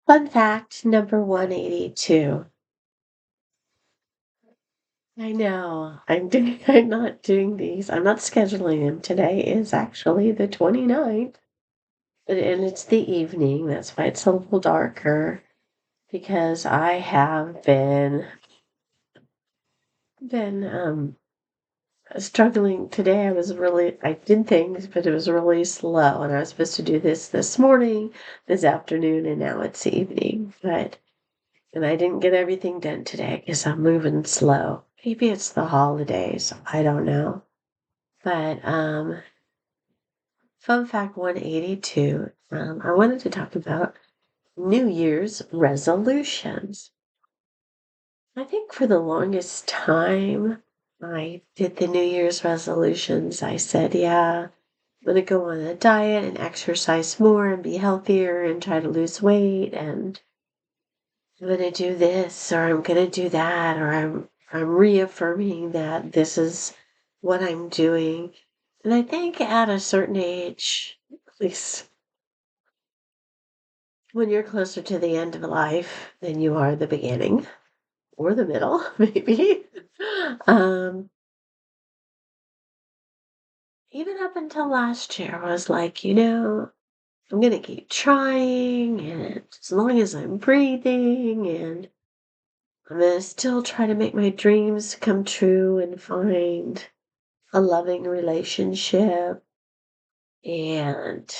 Fun fact number 182. I know. I'm not doing these. I'm not scheduling them. Today is actually the 29th. And it's the evening. That's why it's a little darker. Because I have been struggling today. I did things, but it was really slow. And I was supposed to do this morning, this afternoon, and now it's evening. And I didn't get everything done today because I'm moving slow. Maybe it's the holidays. I don't know. But fun fact 182. I wanted to talk about New Year's resolutions. I think for the longest time, I did the New Year's resolutions. I said, yeah, I'm going to go on a diet and exercise more and be healthier and try to lose weight. And I'm going to do this or I'm going to do that, or I'm reaffirming that this is what I'm doing. And I think at a certain age, at least when you're closer to the end of life than you are the beginning or the middle, maybe. um, Even up until last year, I was like, I'm going to keep trying, and as long as I'm breathing, and I'm going to still try to make my dreams come true and find a loving relationship. And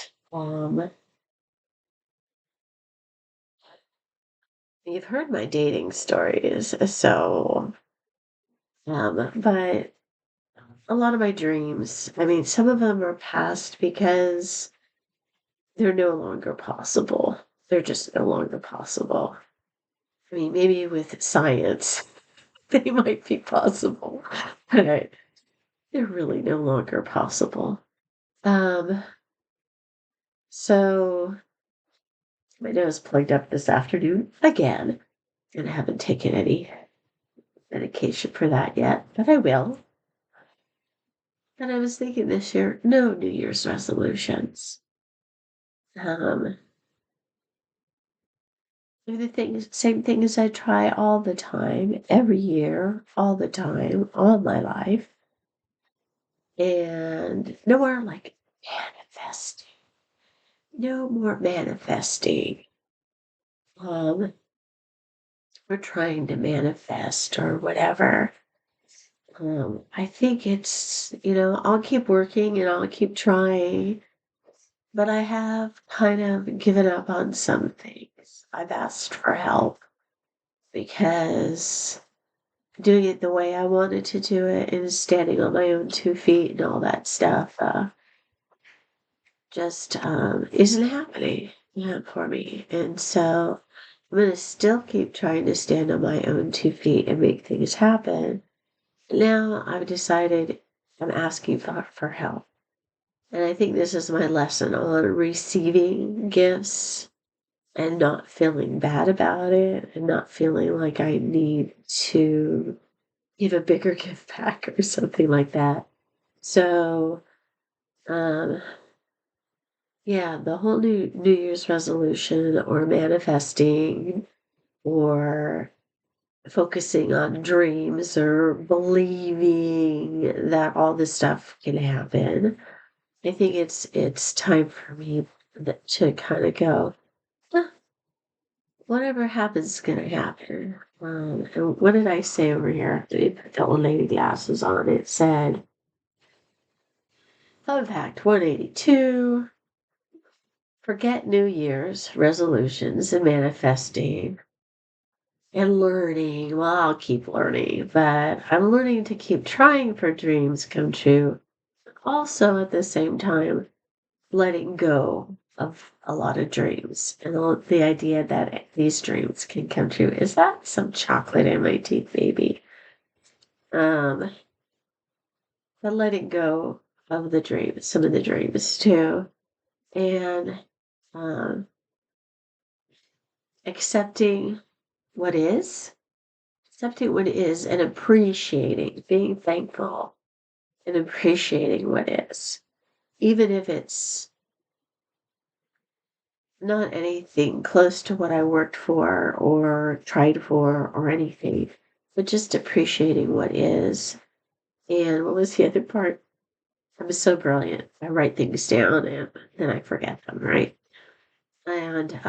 you've heard my dating stories, so but a lot of my dreams, I mean, some of them are past because they're no longer possible. They're just no longer possible. I mean, maybe with science, they might be possible, but they're really no longer possible. Um, so my nose plugged up this afternoon again, and I haven't taken any medication for that yet, but I will. And I was thinking this year, no New Year's resolutions. Um, do the things, same things I try all the time, every year, all the time, all my life. And no more like manifesting. No more manifesting. Um, we're trying to manifest or whatever. I think I'll keep working and I'll keep trying, but I have kind of given up on some things. I've asked for help because doing it the way I wanted to do it and standing on my own 2 feet and all that stuff just isn't happening for me. And so I'm going to still keep trying to stand on my own 2 feet and make things happen. Now I've decided I'm asking for help. And I think this is my lesson on receiving gifts and not feeling bad about it and not feeling like I need to give a bigger gift back or something like that. So, um, yeah, the whole New Year's resolution or manifesting or focusing on dreams or believing that all this stuff can happen. I think it's time for me to kind of go, "Ah, whatever happens is gonna happen." And what did I say over here? Let me put the old lady glasses on. It said, fun fact 182. Forget New Year's resolutions and manifesting and learning. Well, I'll keep learning, but I'm learning to keep trying for dreams come true. Also, at the same time, letting go of a lot of dreams and the idea that these dreams can come true. Is that some chocolate in my teeth, maybe? Um, but letting go of the dreams, some of the dreams too, and um, accepting what is, accepting what is, and appreciating, being thankful and appreciating what is, even if it's not anything close to what I worked for or tried for or anything, but just appreciating what is. And what was the other part? I'm so brilliant. I write things down and then I forget them, right? And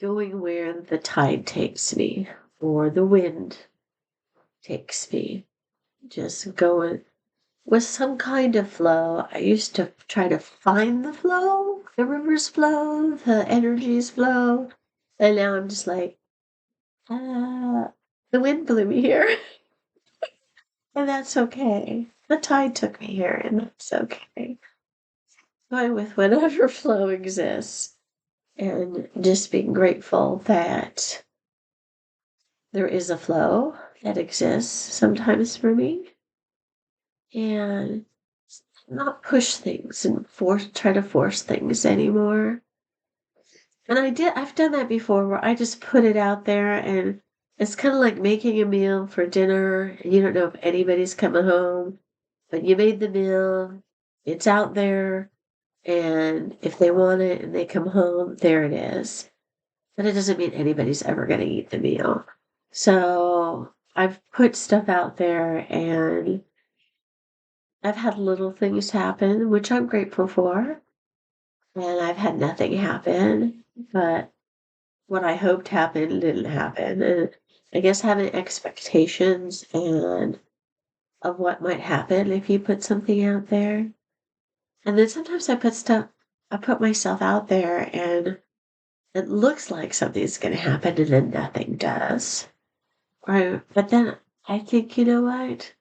going where the tide takes me or the wind takes me, just going with some kind of flow. I used to try to find the flow, the river's flow, the energy's flow. And now I'm just like, the wind blew me here. And that's okay. The tide took me here, and that's okay. Going with whatever flow exists and just being grateful that there is a flow that exists sometimes for me and not push things and try to force things anymore. And I've done that before where I just put it out there and it's kind of like making a meal for dinner and you don't know if anybody's coming home, but you made the meal, it's out there, and if they want it and they come home, there it is. But it doesn't mean anybody's ever going to eat the meal. So I've put stuff out there and I've had little things happen, which I'm grateful for. And I've had nothing happen, but what I hoped happened didn't happen. And I guess having expectations and of what might happen if you put something out there. And then sometimes I put myself out there and it looks like something's going to happen and then nothing does. Right. But then I think, you know what?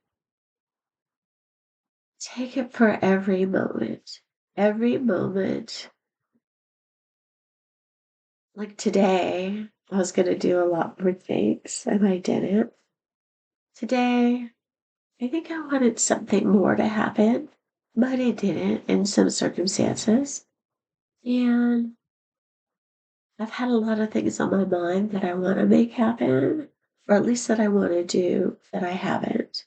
Take it for every moment. Every moment. Like today, I was going to do a lot more things and I didn't. Today, I think I wanted something more to happen, but it didn't in some circumstances. And I've had a lot of things on my mind that I want to make happen, or at least that I want to do that I haven't.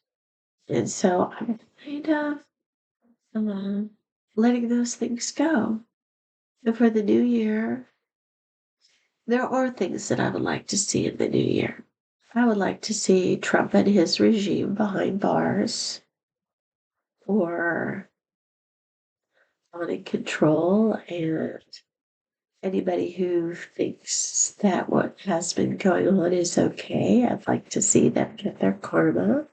And so I'm kind of letting those things go. And for the new year, there are things that I would like to see in the new year. I would like to see Trump and his regime behind bars or on in control, and anybody who thinks that what has been going on is okay, I'd like to see them get their karma.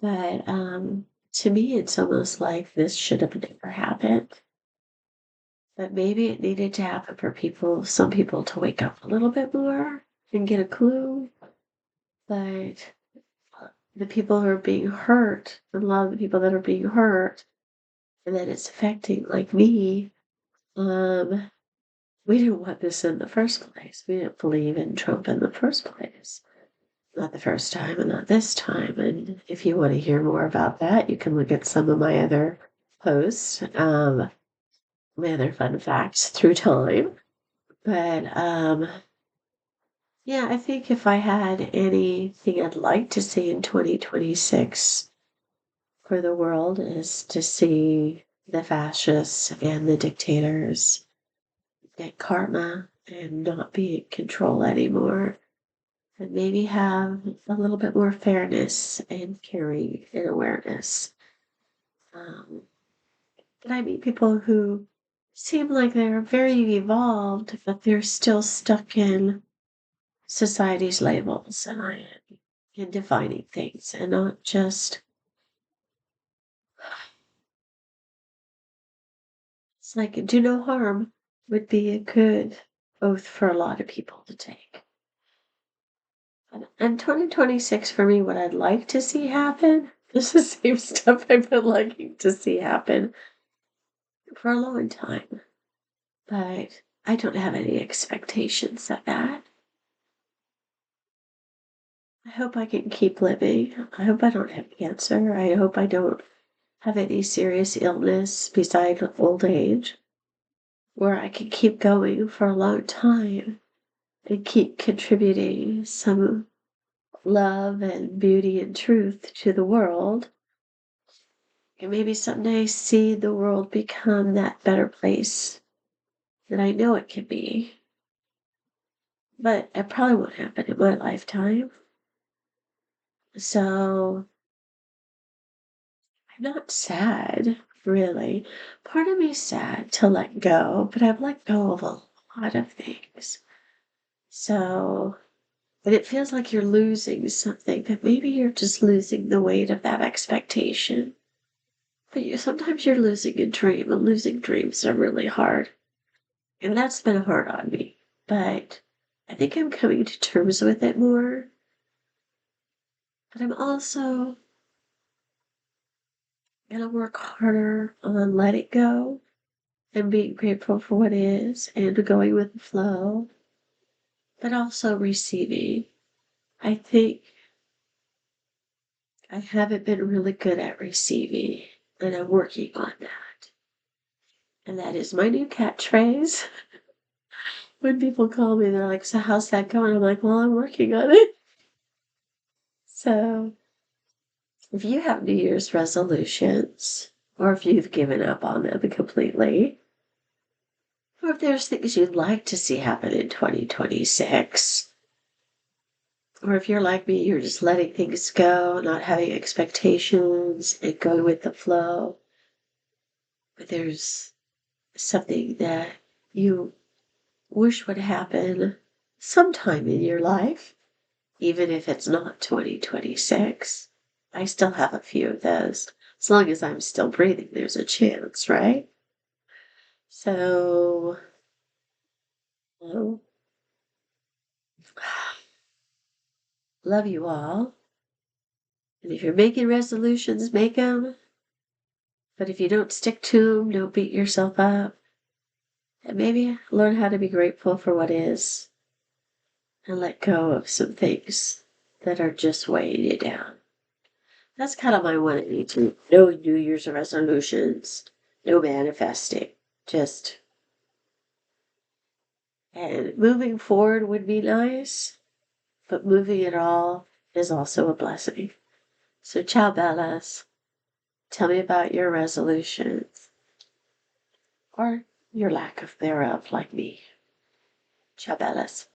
But to me, it's almost like this should have never happened. But maybe it needed to happen for some people to wake up a little bit more and get a clue. But the people who are being hurt, a lot of the people that are being hurt, and that it's affecting, like me, we didn't want this in the first place. We didn't believe in Trump in the first place. Not the first time and not this time. And if you want to hear more about that, you can look at some of my other posts, my other fun facts through time. But yeah, I think if I had anything I'd like to see in 2026 for the world is to see the fascists and the dictators get karma and not be in control anymore. And maybe have a little bit more fairness and caring and awareness. But I meet people who seem like they're very evolved, but they're still stuck in society's labels and defining things and not just, it's like do no harm would be a good oath for a lot of people to take. And 2026 for me, what I'd like to see happen is the same stuff I've been liking to see happen for a long time. But I don't have any expectations of that. I hope I can keep living. I hope I don't have cancer. I hope I don't have any serious illness beside old age, where I can keep going for a long time and keep contributing some love and beauty and truth to the world. and maybe someday see the world become that better place that I know it can be. But it probably won't happen in my lifetime. So I'm not sad, really. Part of me is sad to let go, but I've let go of a lot of things. So, but it feels like you're losing something, but maybe you're just losing the weight of that expectation. But sometimes you're losing a dream, and losing dreams are really hard. And that's been hard on me. But I think I'm coming to terms with it more. But I'm also gonna work harder on letting go and being grateful for what is and going with the flow, but also receiving. I think I haven't been really good at receiving, and I'm working on that. And that is my new catchphrase. When people call me, they're like, "So how's that going?" I'm like, "Well, I'm working on it." So if you have New Year's resolutions, or if you've given up on them completely, or if there's things you'd like to see happen in 2026, or if you're like me, you're just letting things go, not having expectations, and going with the flow, but there's something that you wish would happen sometime in your life, even if it's not 2026. I still have a few of those. As long as I'm still breathing, there's a chance, right? So, well, love you all. And if you're making resolutions, make them. But if you don't stick to them, don't beat yourself up. And maybe learn how to be grateful for what is and let go of some things that are just weighing you down. That's kind of my 182. No New Year's resolutions, no manifesting. Just, and moving forward would be nice, but moving at all is also a blessing. So, ciao, Bellas. Tell me about your resolutions or your lack of thereof, like me. Ciao, Bellas.